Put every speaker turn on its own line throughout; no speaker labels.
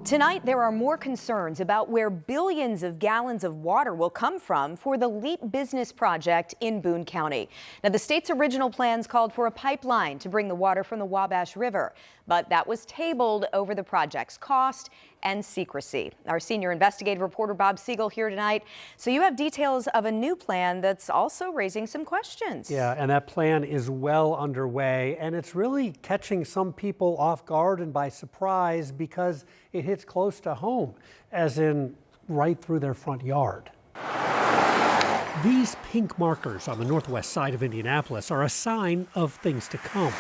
Tonight, there are more concerns about where billions of gallons of water will come from for the LEAP business project in Boone County. Now, the state's original plans called for a pipeline to bring the water from the Wabash River, but that was tabled over the project's cost and secrecy. Our senior investigative reporter Bob Siegel here tonight. So you have details of a new plan that's also raising some questions.
Yeah, and that plan is well underway, and it's really catching some people off guard and by surprise because it hits close to home, as in right through their front yard. These pink markers on the northwest side of Indianapolis are a sign of things to come.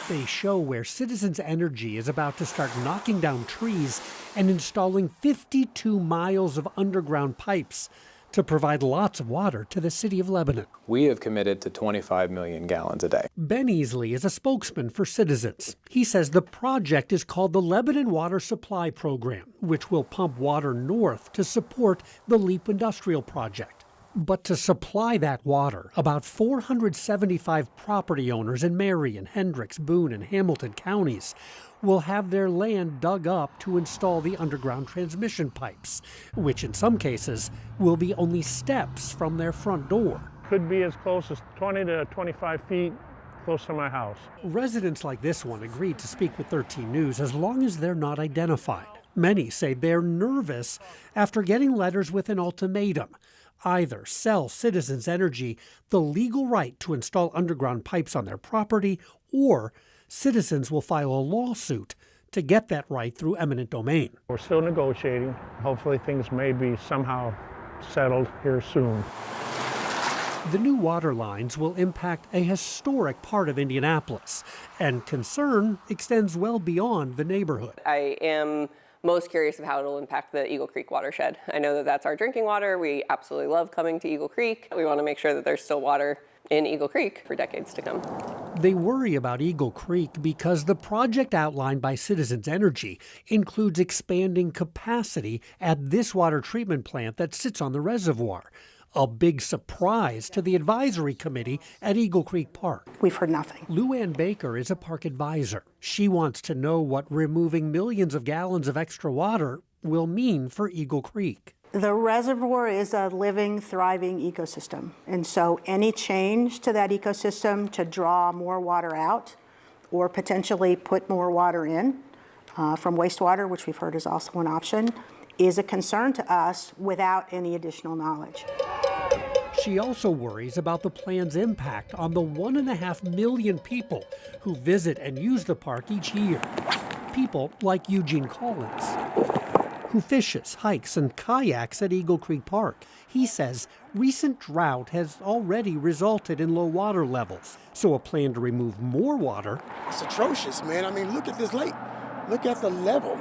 They show where Citizens Energy is about to start knocking down trees and installing 52 miles of underground pipes to provide lots of water to the city of Lebanon.
We have committed to 25 million gallons a day.
Ben Easley is a spokesman for Citizens. He says the project is called the Lebanon Water Supply Program, which will pump water north to support the LEAP industrial project. But to supply that water, about 475 property owners in Marion, Hendricks, Boone, and Hamilton counties will have their land dug up to install the underground transmission pipes, which in some cases will be only steps from their front door.
Could be as close as 20 to 25 feet close to my house.
Residents like this one agreed to speak with 13 News as long as they're not identified. Many say they're nervous after getting letters with an ultimatum. Either sell Citizens Energy the legal right to install underground pipes on their property, or Citizens will file a lawsuit to get that right through eminent domain.
We're still negotiating. Hopefully things may be somehow settled here soon.
The new water lines will impact a historic part of Indianapolis, and concern extends well beyond the neighborhood.
I am most curious of how it'll impact the Eagle Creek watershed. I know that that's our drinking water. We absolutely love coming to Eagle Creek. We want to make sure that there's still water in Eagle Creek for decades to come.
They worry about Eagle Creek because the project outlined by Citizens Energy includes expanding capacity at this water treatment plant that sits on the reservoir. A big surprise to the advisory committee at Eagle Creek Park.
We've heard nothing.
Lou Ann Baker is a park advisor. She wants to know what removing millions of gallons of extra water will mean for Eagle Creek.
The reservoir is a living, thriving ecosystem. And so any change to that ecosystem to draw more water out or potentially put more water in from wastewater, which we've heard is also an option, is a concern to us without any additional knowledge.
She also worries about the plan's impact on the 1.5 million people who visit and use the park each year. People like Eugene Collins, who fishes, hikes, and kayaks at Eagle Creek Park. He says recent drought has already resulted in low water levels, so a plan to remove more water.
It's atrocious, man. I mean, look at this lake. Look at the level.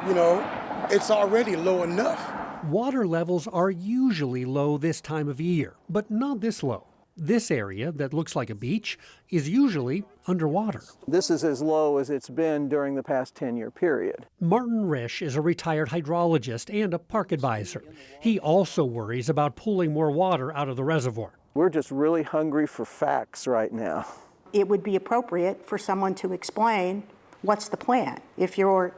You know, it's already low enough.
Water levels are usually low this time of year, but not this low. This area that looks like a beach is usually underwater.
This is as low as it's been during the past 10-year period.
Martin Risch is a retired hydrologist and a park advisor. He also worries about pulling more water out of the reservoir.
We're just really hungry for facts right now.
It would be appropriate for someone to explain what's the plan. If you're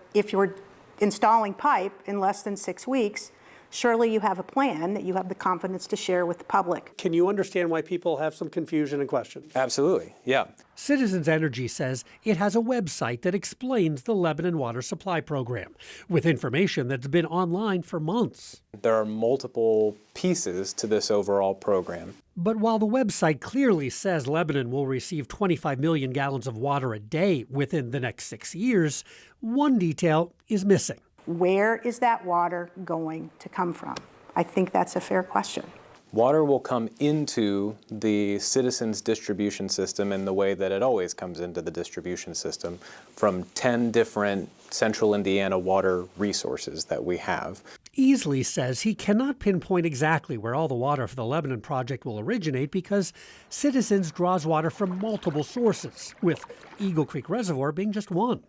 installing pipe in less than 6 weeks, surely you have a plan that you have the confidence to share with the public.
Can you understand why people have some confusion and questions?
Absolutely, yeah.
Citizens Energy says it has a website that explains the Lebanon Water Supply Program, with information that's been online for months.
There are multiple pieces to this overall program.
But while the website clearly says Lebanon will receive 25 million gallons of water a day within the next 6 years, one detail is missing.
Where is that water going to come from? I think that's a fair question.
Water will come into the Citizens distribution system in the way that it always comes into the distribution system from 10 different central Indiana water resources that we have.
Easley says he cannot pinpoint exactly where all the water for the Lebanon project will originate because Citizens draws water from multiple sources, with Eagle Creek Reservoir being just one.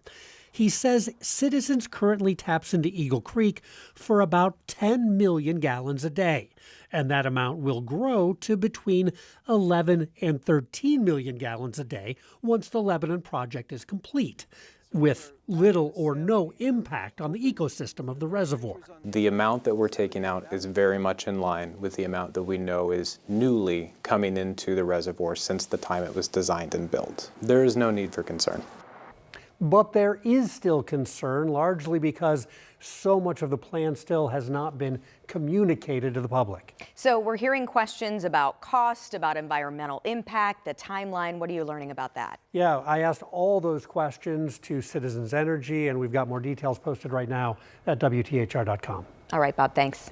He says Citizens currently taps into Eagle Creek for about 10 million gallons a day, and that amount will grow to between 11 and 13 million gallons a day once the Lebanon project is complete. with little or no impact on the ecosystem of the reservoir.
The amount that we're taking out is very much in line with the amount that we know is newly coming into the reservoir since the time it was designed and built. There is no need for concern.
But there is still concern, largely because so much of the plan still has not been communicated to the public.
So we're hearing questions about cost, about environmental impact, the timeline. What are you learning about that?
Yeah, I asked all those questions to Citizens Energy, and we've got more details posted right now at WTHR.com.
All right, Bob, thanks.